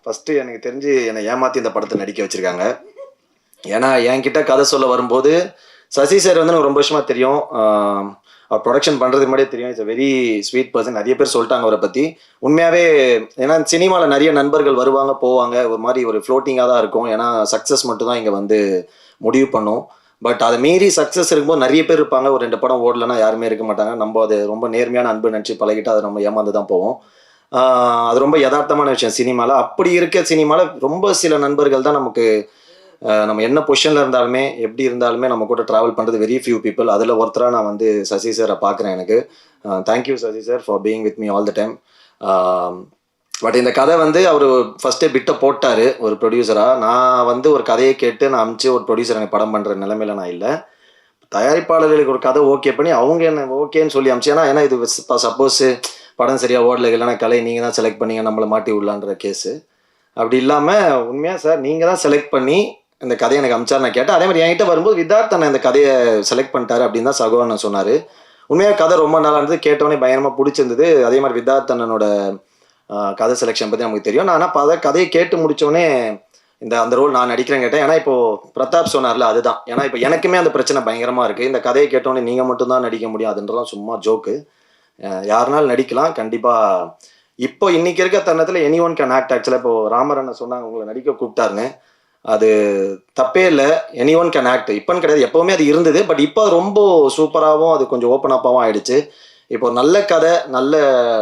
First எனக்கு தெரிஞ்சு என்னை ஏமாற்றி இந்த படத்தை நடிக்க வச்சுருக்காங்க. ஏன்னா என்கிட்ட கதை சொல்ல வரும்போது சசி சார் வந்து எனக்கு ரொம்ப வருஷமாக தெரியும். அவர் ப்ரொடக்ஷன் பண்ணுறதுக்கு முன்னாடியே தெரியும். It's a very sweet person. நிறைய பேர் சொல்லிட்டாங்க அவரை பற்றி. உண்மையாகவே ஏன்னா சினிமாவில் நிறைய நண்பர்கள் வருவாங்க போவாங்க, ஒரு மாதிரி ஒரு ஃப்ளோட்டிங்காக தான் இருக்கும். ஏன்னா சக்ஸஸ் மட்டும் தான் இங்கே வந்து முடிவு பண்ணும். பட் அதை மீறி சக்ஸஸ் இருக்கும்போது நிறைய பேர் இருப்பாங்க. ஒரு 2 படம் ஓடலைன்னா யாருமே இருக்க மாட்டாங்க. நம்ம அது ரொம்ப நேர்மையான அன்பு நினச்சி பழகிட்டு அதை நம்ம ஏமாந்து தான் போவோம். அது ரொம்ப யதார்த்தமான விஷயம் சினிமாவில். அப்படி இருக்க சினிமாவில் ரொம்ப சில நண்பர்கள் தான் நமக்கு நம்ம என்ன பொசிஷனில் இருந்தாலுமே எப்படி இருந்தாலுமே நம்ம கூட ட்ராவல் பண்ணுறது வெரி ஃபியூ பீப்புள். அதில் ஒருத்தராக நான் வந்து சசி சாரை பார்க்குறேன். எனக்கு thank you Sasi sir for being with me all the time. But இந்த கதை வந்து அவர் ஃபஸ்ட்டே பிட்டை போட்டார் ஒரு ப்ரொடியூசராக. நான் வந்து ஒரு கதையை கேட்டு நான் அனுப்பிச்சு ஒரு ப்ரொடியூசர் எனக்கு படம் பண்ணுற நிலைமையில நான் இல்லை. தயாரிப்பாளர்களுக்கு ஒரு கதை ஓகே பண்ணி அவங்க என்ன ஓகேன்னு சொல்லி அனுப்பிச்சு. ஏன்னா இது சப்போஸ் படம் சரியாக ஓடலை இல்லைன்னா கலை நீங்கள் தான் செலக்ட் பண்ணீங்க நம்மளை மாட்டி விடலான்ற கேஸு. அப்படி இல்லாமல் உண்மையாக சார் நீங்கள் தான் செலக்ட் பண்ணி இந்த கதையை எனக்கு அமிச்சார் நான் கேட்டேன். அதே மாதிரி என்கிட்ட வரும்போது வித்தார்த்தனை இந்த கதையை செலக்ட் பண்ணிட்டாரு அப்படின்னு தான் சகோதரன் சொன்னார். உண்மையாக கதை ரொம்ப நல்லா இருந்தது. கேட்டவொடனே பயங்கரமாக பிடிச்சிருந்தது. அதே மாதிரி வித்தார்த்தனோட கதை செலெக்ஷன் பற்றி நமக்கு தெரியும். நான் ஆனால் கதையை கேட்டு முடித்தோடனே அந்த ரோல் நான் நடிக்கிறேன் கேட்டேன். ஏன்னா இப்போது பிரதாப் சொன்னார்ல, அதுதான். ஏன்னா இப்போ எனக்குமே அந்த பிரச்சனை பயங்கரமாக இருக்குது. இந்த கதையை கேட்டோடனே நீங்கள் மட்டும்தான் நடிக்க முடியும் அதுன்றலாம் சும்மா ஜோக்கு. யாருனாலும் நடிக்கலாம் கண்டிப்பாக. இப்போ இன்றைக்கி இருக்க தருணத்தில் எனி ஒன் கேன் ஆக்ட். ஆக்சுவலாக இப்போது ராமரண்ணன் சொன்னாங்க உங்களை நடிக்க கூப்பிட்டாருன்னு. அது தப்பே இல்லை. Any one can act. இப்போன்னு கிடையாது, எப்போவுமே அது இருந்தது. பட் இப்போ ரொம்ப சூப்பராகவும் அது கொஞ்சம் ஓப்பன் அப்பாகவும் ஆகிடுச்சு. இப்போ நல்ல கதை, நல்ல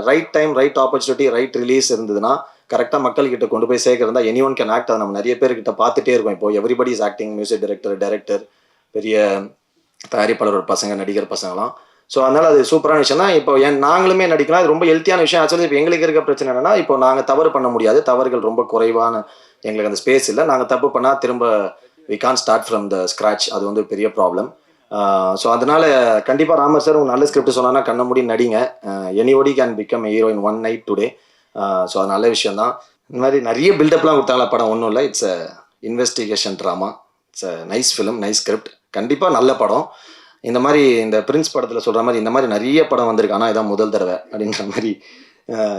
right time, right opportunity, right release இருந்ததுன்னா கரெக்டாக மக்கள்கிட்ட கொண்டு போய் சேர்க்கறதா எனி ஒன் கேன் ஆக்ட். அதை நம்ம நிறைய பேர்கிட்ட பார்த்துட்டே இருக்கோம். இப்போ everybody is acting. Music director, பெரிய தயாரிப்பாளர் பசங்க, நடிகர் பசங்களாம். ஸோ அதனால் அது சூப்பரான விஷயம் தான். இப்போ நாங்களுமே நடிக்கலாம். அது ரொம்ப ஹெல்த்தியான விஷயம். ஆக்சுவலி இப்போ எங்களுக்கு இருக்க பிரச்சனை என்னென்னா, இப்போ நாங்கள் தவறு பண்ண முடியாது. தவறுகள் ரொம்ப குறைவான எங்களுக்கு அந்த ஸ்பேஸ் இல்லை. நாங்கள் தப்பு பண்ணால் திரும்ப we can start from the scratch. அது வந்து பெரிய ப்ராப்ளம். ஸோ அதனால் கண்டிப்பாக ராமர் சார் உங்கள் நல்ல ஸ்கிரிப்ட் சொன்னான்னா கண்ண மூடி நடிங்க. Anybody can become hero in one night today. So அது நல்ல விஷயம் தான். இந்த மாதிரி நிறைய பில்டப்லாம் கொடுத்தாங்களா படம் ஒன்றும் இல்லை. It's a investigation drama. It's a nice film, nice script. கண்டிப்பாக நல்ல படம். இந்த மாதிரி இந்த பிரின்ஸ் படத்தில் சொல்கிற மாதிரி இந்த மாதிரி நிறைய படம் வந்திருக்கு. ஆனால் இதான் முதல் தடவை அப்படின்ற மாதிரி.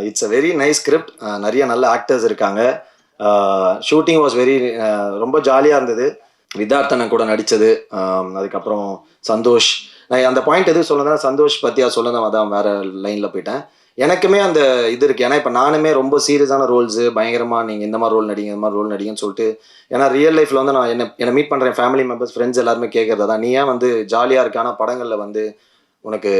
It's a very nice script. நிறைய நல்ல ஆக்டர்ஸ் இருக்காங்க. ஷூட்டிங் வாஸ் வெரி ரொம்ப ஜாலியாக இருந்தது. வித்தார்த்தனை கூட நடித்தது. அதுக்கப்புறம் சந்தோஷ். நான் அந்த பாயிண்ட் எதுவும் சொல்லதான் சந்தோஷ் பற்றியா சொல்லதான், அதான் வேறு லைனில் போயிட்டேன். எனக்குமே அந்த இது இருக்குது. ஏன்னா இப்போ நானுமே ரொம்ப சீரியஸான ரோல்ஸு பயங்கரமாக நீங்கள் இந்த மாதிரி ரோல் நடிங்க, இந்த மாதிரி ரோல் நடிங்கன்னு சொல்லிட்டு. ஏன்னா ரியல் லைஃப்பில் வந்து நான் என்னை மீட் பண்ணுறேன் ஃபேமிலி மெம்பர்ஸ், ஃப்ரெண்ட்ஸ் எல்லாருமே கேட்குறதா தான், நீ ஏன் வந்து ஜாலியாக இருக்கான படங்களில் வந்து உனக்கு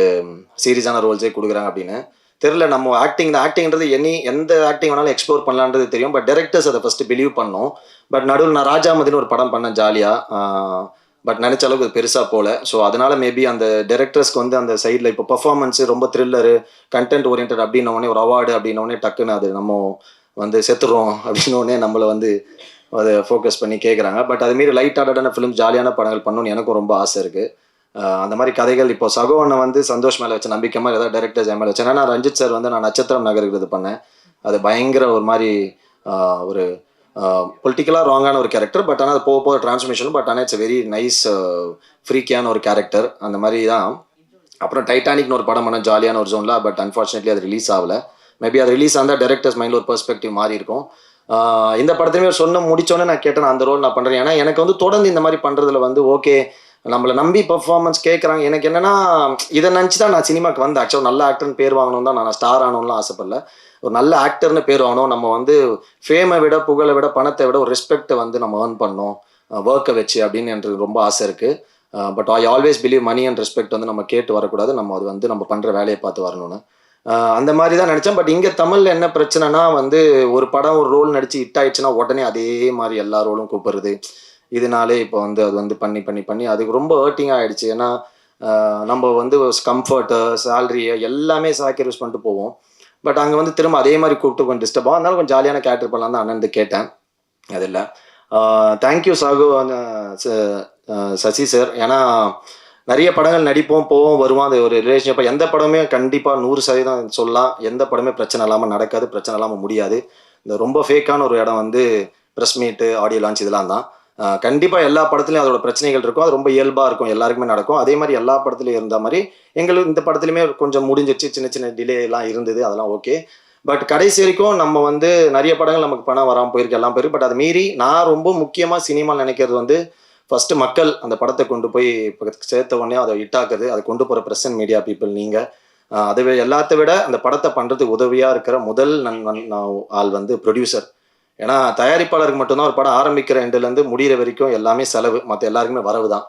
சீரியஸான ரோல்ஸே கொடுக்குறாங்க அப்படின்னு. தெரில, நம்ம ஆக்டிங்ன்றது எந்த ஆக்டிங் வேணாலும் எக்ஸ்ப்ளோர் பண்ணலான்றது தெரியும். பட் டேரக்டர்ஸ் அதை ஃபஸ்ட்டு பிலீவ் பண்ணணும். பட் நடுவில் நான் ராஜாமதினு ஒரு படம் பண்ணேன் ஜாலியாக. பட் நினச்ச அளவுக்கு பெருசாக போகல. ஸோ அதனால் மேபி அந்த டேரக்டர்ஸ்க்கு வந்து அந்த சைடில் இப்போ பர்ஃபார்மன்ஸு ரொம்ப த்ரில்லரு, கண்டென்ட் ஓரியன்ட் அப்படின்னோடனே ஒரு அவார்டு அப்படின்னோடனே டக்குன்னு அது நம்ம வந்து செத்துடுறோம் அப்படின்னோடனே நம்மளை வந்து அதை ஃபோக்கஸ் பண்ணி கேட்குறாங்க. பட் அதுமாரி லைட் ஆர்டடான ஃபிலிம், ஜாலியான படங்கள் பண்ணணும்னு எனக்கும் ரொம்ப ஆசை இருக்குது. அந்த மாதிரி கதைகள் இப்போ சகோவனை வந்து சந்தோஷ் மேலே வச்ச நம்பிக்கை மாதிரி ஏதாவது டேரக்டர்ஸ் என் மேலே வச்சேன். ஏன்னா ரஞ்சித் சார் வந்து நான் நட்சத்திரம் நகருக்கு பண்ணேன். அது பயங்கர ஒரு மாதிரி ஒரு பொலிட்டிக்கலாக ராங்கான ஒரு கேரக்டர். பட் ஆனால் அது போக ட்ரான்ஸ்ஃபர்மேஷன். பட் ஆனால் இட்ஸ் வெரி நைஸ் ஃப்ரீக்கியான ஒரு கேரக்டர். அந்த மாதிரி தான். அப்புறம் டைட்டானிக்னு ஒரு படம் பண்ண ஜாலியான ஒரு ஜோனில். பட் அன்ஃபார்ச்சுனேட்லி அது ரிலீஸ் ஆகலை. மேபி அது ரிலீஸ் ஆந்தால் டேரக்டர்ஸ் மைண்டில் ஒரு பெர்ஸ்பெக்டிவ் மாறி இருக்கும். இந்த படத்துலேயுமே சொன்ன முடிச்சோன்னே நான் கேட்டேன் அந்த ரோல் நான் பண்ணுறேன். ஏன்னா எனக்கு வந்து தொடர்ந்து இந்த மாதிரி பண்ணுறதுல வந்து ஓகே நம்மளை நம்பி பர்ஃபார்மன்ஸ் கேட்குறாங்க. எனக்கு என்னென்னா இதை நினச்சி தான் நான் சினிமாவுக்கு வந்து ஆக்சுவலாக நல்ல ஆக்டர்னு பேர் வாங்கணும் தான். நான் ஸ்டார் ஆகணும்லாம் ஆசைப்படல. ஒரு நல்ல ஆக்டர்னு பேர் வாங்கணும். நம்ம வந்து ஃபேமை விட, புகழை விட, பணத்தை விட ஒரு ரெஸ்பெக்டை வந்து நம்ம ஏர்ன் பண்ணணும் ஒர்க்கை வச்சு அப்படின்னு எனக்கு ரொம்ப ஆசை இருக்குது. But I always believe money and respect வந்து நம்ம கேட்டு வரக்கூடாது. நம்ம அது வந்து நம்ம பண்ணுற வேலையை பார்த்து வரணும்னு அந்த மாதிரி தான் நினச்சேன். பட் இங்கே தமிழில் என்ன பிரச்சனைனா வந்து ஒரு படம் ஒரு ரோல் நடித்து ஹிட் ஆயிடுச்சுன்னா உடனே அதே மாதிரி எல்லா ரோலும் கூப்பிடுறது. இதனாலே இப்போ வந்து அது வந்து பண்ணி அதுக்கு ரொம்ப ஹர்ட்டிங்காக ஆகிடுச்சு. ஏன்னா நம்ம வந்து கம்ஃபர்ட்டு, சேலரியை எல்லாமே சாக்ரிஃபைஸ் பண்ணிட்டு போவோம். பட் அங்கே வந்து திரும்ப அதே மாதிரி கூப்பிட்டு கொஞ்சம் டிஸ்டர்ப் ஆகும். அதனால கொஞ்சம் ஜாலியான கேரக்டர் பண்ணலாம் தான் அண்ணன் கேட்டேன். அது இல்லை. தேங்க்யூ சாகு சசி சார். ஏன்னா நிறைய படங்கள் நடிப்போம், போவோம், வருவோம். அது ஒரு ரிலேஷன்ஷிப். எந்த படமே கண்டிப்பாக 100% சொல்லலாம் எந்த படமே பிரச்சனை இல்லாமல் நடக்காது, பிரச்சனை இல்லாமல் முடியாது. இந்த ரொம்ப ஃபேக்கான ஒரு இடம் வந்து ப்ரெஸ் மீட்டு, ஆடியோ லான்ச் இதெல்லாம் தான். கண்டிப்பாக எல்லா படத்துலையும் அதோட பிரச்சனைகள் இருக்கும். அது ரொம்ப இயல்பாக இருக்கும், எல்லாருக்குமே நடக்கும். அதே மாதிரி எல்லா படத்துலையும் இருந்த மாதிரி எங்களுக்கு இந்த படத்துலையுமே கொஞ்சம் முடிஞ்சிச்சு. சின்ன சின்ன டிலே எல்லாம் இருந்தது, அதெல்லாம் ஓகே. பட் கடைசி வரைக்கும் நம்ம வந்து நிறைய படங்கள் நமக்கு பணம் வராமல் போயிருக்கு, எல்லாம் போயிருக்கு. பட் அதை மீறி நான் ரொம்ப முக்கியமாக சினிமாவில் நினைக்கிறது வந்து ஃபஸ்ட்டு மக்கள் அந்த படத்தை கொண்டு போய் இப்போ சேர்த்த உடனே அதை ஹிட் ஆக்குது, அதை கொண்டு போகிற ப்ரெஸ் அண்ட் மீடியா பீப்புள் நீங்கள். அதை எல்லாத்த விட அந்த படத்தை பண்ணுறதுக்கு உதவியாக இருக்கிற முதல் ஆள் வந்து ப்ரொடியூசர். ஏன்னா தயாரிப்பாளருக்கு மட்டும்தான் ஒரு படம் ஆரம்பிக்கிற எண்டுலேருந்து முடிகிற வரைக்கும் எல்லாமே செலவு, மற்ற எல்லாருக்குமே வரவு தான்.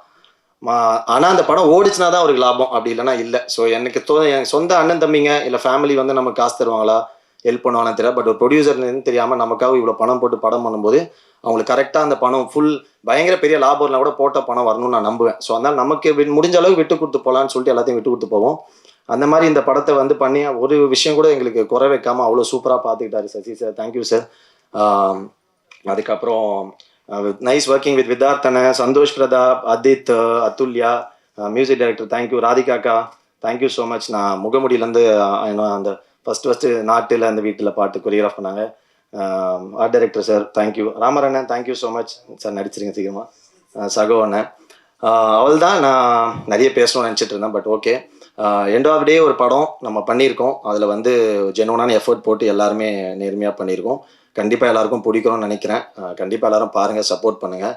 ஆனால் அந்த படம் ஓடிச்சுனா தான் அவருக்கு லாபம், அப்படி இல்லைனா இல்லை. ஸோ எனக்கு என் சொந்த அண்ணன் தம்பிங்க இல்லை ஃபேமிலி வந்து நமக்கு காசு தருவாங்களா, ஹெல்ப் பண்ணுவாங்களான்னு தெரியல. பட் ஒரு ப்ரொடியூசர்னு தெரியாமல் நமக்காக இவ்வளோ பணம் போட்டு படம் பண்ணும்போது அவங்களுக்கு கரெக்டாக அந்த பணம் ஃபுல் பயங்கர பெரிய லாபம் இல்லைனா கூட போட்ட பணம் வரணும்னு நான் நம்புவேன். ஸோ அதனால் நமக்கு முடிஞ்ச அளவுக்கு விட்டு கொடுத்து போகலான்னு சொல்லிட்டு எல்லாத்தையும் விட்டு கொடுத்து போவோம். அந்த மாதிரி இந்த படத்தை வந்து பண்ணி ஒரு விஷயம் கூட எங்களுக்கு குறை வைக்காமல் அவ்வளோ சூப்பராக பார்த்துக்கிட்டாரு சசி சார். Thank you sir. அதுக்கப்புறம் நைஸ் ஒர்க்கிங் வித் வித்தார்த்தனை, Santhosh Prathap, Adith, Athulya, music director thank you, ராதிகாக்கா தேங்க்யூ ஸோ மச். நான் முகமுடியிலேருந்து அந்த ஃபஸ்ட்டு நாட்டில் அந்த வீட்டில் பாட்டு கொரியோகிராஃப் பண்ணாங்க. Art director sir thank you. ராமரண்ணன் தேங்க்யூ ஸோ மச் சார், நடிச்சிருங்க சீக்கிரமாக. சகோ அண்ணன். அவள் தான் நான் நிறைய பேசணும்னு நினச்சிட்டு இருந்தேன். பட் ஓகே, எண்ட் ஆஃப் டே ஒரு படம் நம்ம பண்ணியிருக்கோம். அதில் வந்து ஜெனுவனான எஃபர்ட் போட்டு எல்லாருமே நேர்மையாக பண்ணியிருக்கோம். கண்டிப்பாக எல்லாருக்கும் பிடிக்கும்னு நினைக்கிறேன். கண்டிப்பாக எல்லாரும் பாருங்கள், சப்போர்ட் பண்ணுங்கள்.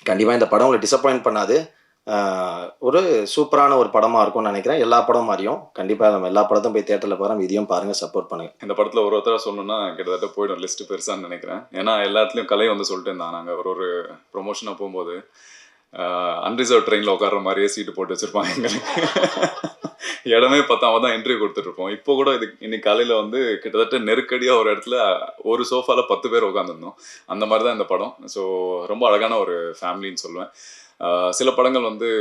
கண்டிப்பாக இந்த படம் உங்களை டிசப்பாயிண்ட் பண்ணாது. ஒரு சூப்பரான ஒரு படமாக இருக்கும்னு நினைக்கிறேன். எல்லா படம் மாதிரியும் கண்டிப்பாக நம்ம எல்லா படத்தையும் போய் தேட்டரில் போகிறோம். இதையும் பாருங்கள், சப்போர்ட் பண்ணுங்கள். இந்த படத்தில் ஒருத்தராக சொல்லணும்னா கிட்டத்தட்ட போய்டும் லிஸ்ட்டு பெருசான்னு நினைக்கிறேன். ஏன்னா எல்லாத்துலேயும் கலை வந்து சொல்லிட்டு இருந்தாங்க. நாங்கள் ஒரு ப்ரொமோஷனாக போகும்போது அன்ரிசர்வ் ட்ரெயினில் உட்கார்ற மாதிரியே சீட்டு போட்டு வச்சுருப்பாங்க எங்களுக்கு. இடமே பத்தாம தான் என்ட்ரி கொடுத்துட்ருப்போம். இப்போ கூட இன்னைக்கு காலையில் வந்து கிட்டத்தட்ட நெருக்கடியாக ஒரு இடத்துல ஒரு சோஃபாவில் 10 பேர் உட்காந்துருந்தோம். அந்த மாதிரி தான் இந்த படம். ஸோ ரொம்ப அழகான ஒரு ஃபேமிலின்னு சொல்லுவேன். சில படங்கள் வந்து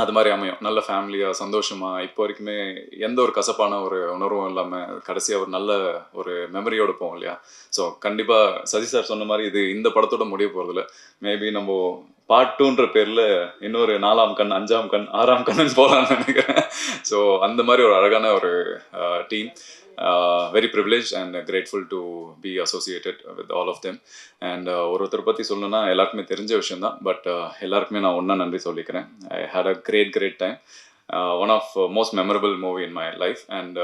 அது மாதிரி அமையும், நல்ல ஃபேமிலியாக சந்தோஷமாக இப்போ வரைக்குமே எந்த ஒரு கசப்பான ஒரு உணர்வும் இல்லாமல் கடைசியாக ஒரு நல்ல ஒரு மெமரியோடு போவோம் இல்லையா. ஸோ கண்டிப்பாக சசி சார் சொன்ன மாதிரி இந்த படத்தோட முடிய போகிறதில்ல. மேபி நம்ம பார்ட் 2ன்ற பேரில் இன்னொரு 4ஆம் கண், 5ஆம் கண், 6ஆம் கண்ணுன்னு போகலான்னு நினைக்கிறேன். ஸோ அந்த மாதிரி ஒரு அழகான ஒரு team. Very privilege and grateful to be associated with all of them. And ஒருத்தர் பற்றி சொல்லணும்னா எல்லாருக்குமே தெரிஞ்ச விஷயந்தான். பட் எல்லாருக்குமே நான் ஒன்றா நன்றி சொல்லிக்கிறேன். I had a great time. One of most memorable movie in my life. And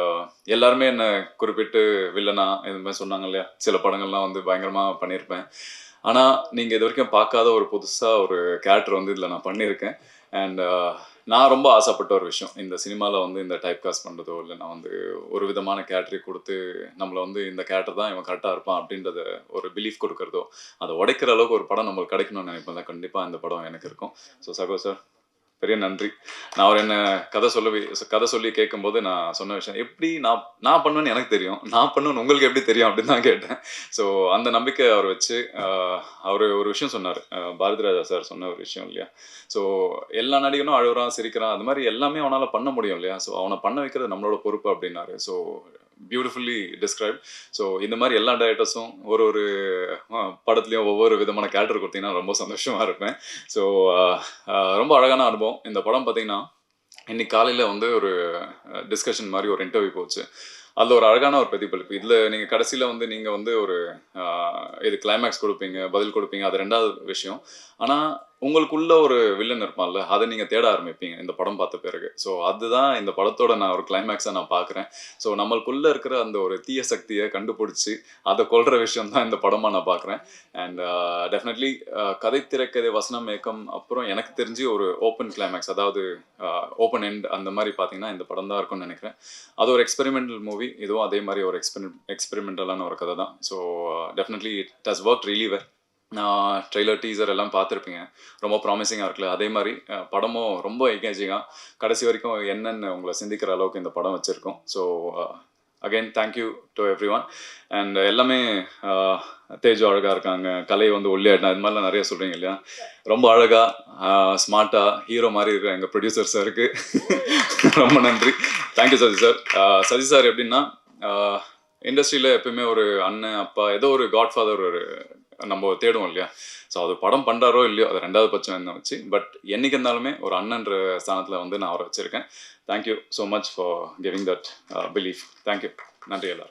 எல்லாருமே என்னை குறிப்பிட்டு வில்லனா இதுமாதிரி சொன்னாங்க இல்லையா. சில படங்கள்லாம் வந்து பயங்கரமாக பண்ணியிருப்பேன். ஆனால் நீங்கள் இது வரைக்கும் பார்க்காத ஒரு புதுசாக ஒரு கேரக்டர் வந்து இதில் நான் பண்ணியிருக்கேன். அண்ட் நான் ரொம்ப ஆசைப்பட்ட ஒரு விஷயம், இந்த சினிமாவில் வந்து இந்த டைப் காஸ்ட் பண்ணுறதோ இல்லை நான் வந்து ஒரு விதமான கேரக்டரை கொடுத்து நம்மளை வந்து இந்த கேரக்டர் தான் இவன் கரெக்டாக இருப்பான் அப்படின்றத ஒரு பிலீஃப் கொடுக்குறதோ, அதை உடைக்கிற அளவுக்கு ஒரு படம் நம்மளுக்கு கிடைக்கணும்னு நினைப்பேன். கண்டிப்பாக இந்த படம் எனக்கு இருக்கும். ஸோ சகோ சார் பெரிய நன்றி. நான் அவர் என்ன கதை சொல்லி கேட்கும்போது நான் சொன்ன விஷயம், எப்படி நான் பண்ணுவேன்னு எனக்கு தெரியும், நான் பண்ணுவேன்னு உங்களுக்கு எப்படி தெரியும் அப்படின்னு தான் கேட்டேன். ஸோ அந்த நம்பிக்கை அவர் வச்சு அவர் ஒரு விஷயம் சொன்னார், பாரதி ராஜா சார் சொன்ன ஒரு விஷயம் இல்லையா. ஸோ எல்லா நடிகனும் அழுகுறான், சிரிக்கிறான், அது மாதிரி எல்லாமே அவனால் பண்ண முடியும் இல்லையா. ஸோ அவனை பண்ண வைக்கிறது நம்மளோட பொறுப்பு அப்படின்னாரு. So beautifully describe. ஸோ இந்த மாதிரி எல்லா டைரக்டர்ஸும் ஒரு படத்துலையும் ஒவ்வொரு விதமான கேரக்டர் கொடுத்தீங்கன்னா ரொம்ப சந்தோஷமாக இருப்பேன். ஸோ ரொம்ப அழகான அனுபவம். இந்த படம் பார்த்தீங்கன்னா இன்னைக்கு காலையில் வந்து ஒரு டிஸ்கஷன் மாதிரி ஒரு இன்டர்வியூ போச்சு. அதில் ஒரு அழகான ஒரு பிரதிபலிப்பு. இதில் நீங்கள் கடைசியில் வந்து நீங்கள் வந்து ஒரு இது கிளைமேக்ஸ் கொடுப்பீங்க, பதில் கொடுப்பீங்க, அது 2வது விஷயம். ஆனால் உங்களுக்குள்ள ஒரு வில்லன் இருப்பான்ல, அதை நீங்கள் தேட ஆரம்பிப்பீங்க இந்த படம் பார்த்த பிறகு. ஸோ அதுதான் இந்த படத்தோட நான் ஒரு கிளைமேக்ஸாக நான் பார்க்குறேன். ஸோ நம்மளுக்குள்ளே இருக்கிற அந்த ஒரு தீய சக்தியை கண்டுபிடிச்சி அதை கொல்ற விஷயம் தான் இந்த படமாக நான் பார்க்குறேன். அண்ட் டெஃபினெட்லி கதை திரைக்கதை வசனம் இயக்கம் அப்புறம் எனக்கு தெரிஞ்சு ஒரு ஓப்பன் கிளைமேக்ஸ், அதாவது ஓப்பன் எண்ட் அந்த மாதிரி பார்த்தீங்கன்னா இந்த படம் தான் இருக்கும்னு நினைக்கிறேன். அது ஒரு எக்ஸ்பெரிமெண்டல் மூவி, இதுவும் அதே மாதிரி ஒரு எக்ஸ்பெரிமெண்டலான ஒரு கதை தான். So definitely it has work really well. நான் ட்ரெய்லர் டீசர் எல்லாம் பார்த்துருப்பீங்க, ரொம்ப ப்ராமிசிங்காக இருக்குல்ல. அதே மாதிரி படமும் ரொம்ப எங்கேஜிங்காக கடைசி வரைக்கும் என்னென்னு உங்களை சிந்திக்கிற அளவுக்கு இந்த படம் வச்சுருக்கோம். So again thank you to every one. And எல்லாமே தேஜு அழகாக இருக்காங்க, கலை வந்து ஒல்லியாயிட்டேன், இது மாதிரிலாம் நிறைய சொல்கிறீங்க இல்லையா. ரொம்ப அழகாக ஸ்மார்ட்டாக ஹீரோ மாதிரி இருக்கிற எங்கள் ப்ரொடியூசர் சாருக்கு ரொம்ப நன்றி. Thank you Sasi sir. Sasi sir எப்படின்னா இண்டஸ்ட்ரியில் எப்பயுமே ஒரு அண்ணன், அப்பா, ஏதோ ஒரு காட்ஃபாதர் ஒரு நம்ம தேடுவோம் இல்லையா. ஸோ அது படம் பண்ணுறாரோ இல்லையோ அது 2வது பட்சம் என்ன வச்சு, பட் என்றைக்கு இருந்தாலுமே ஒரு அண்ணன்ற ஸ்தானத்தில் வந்து நான் அவரை வச்சுருக்கேன். Thank you so much for giving that belief. Thank you. நன்றி எல்லாரும்.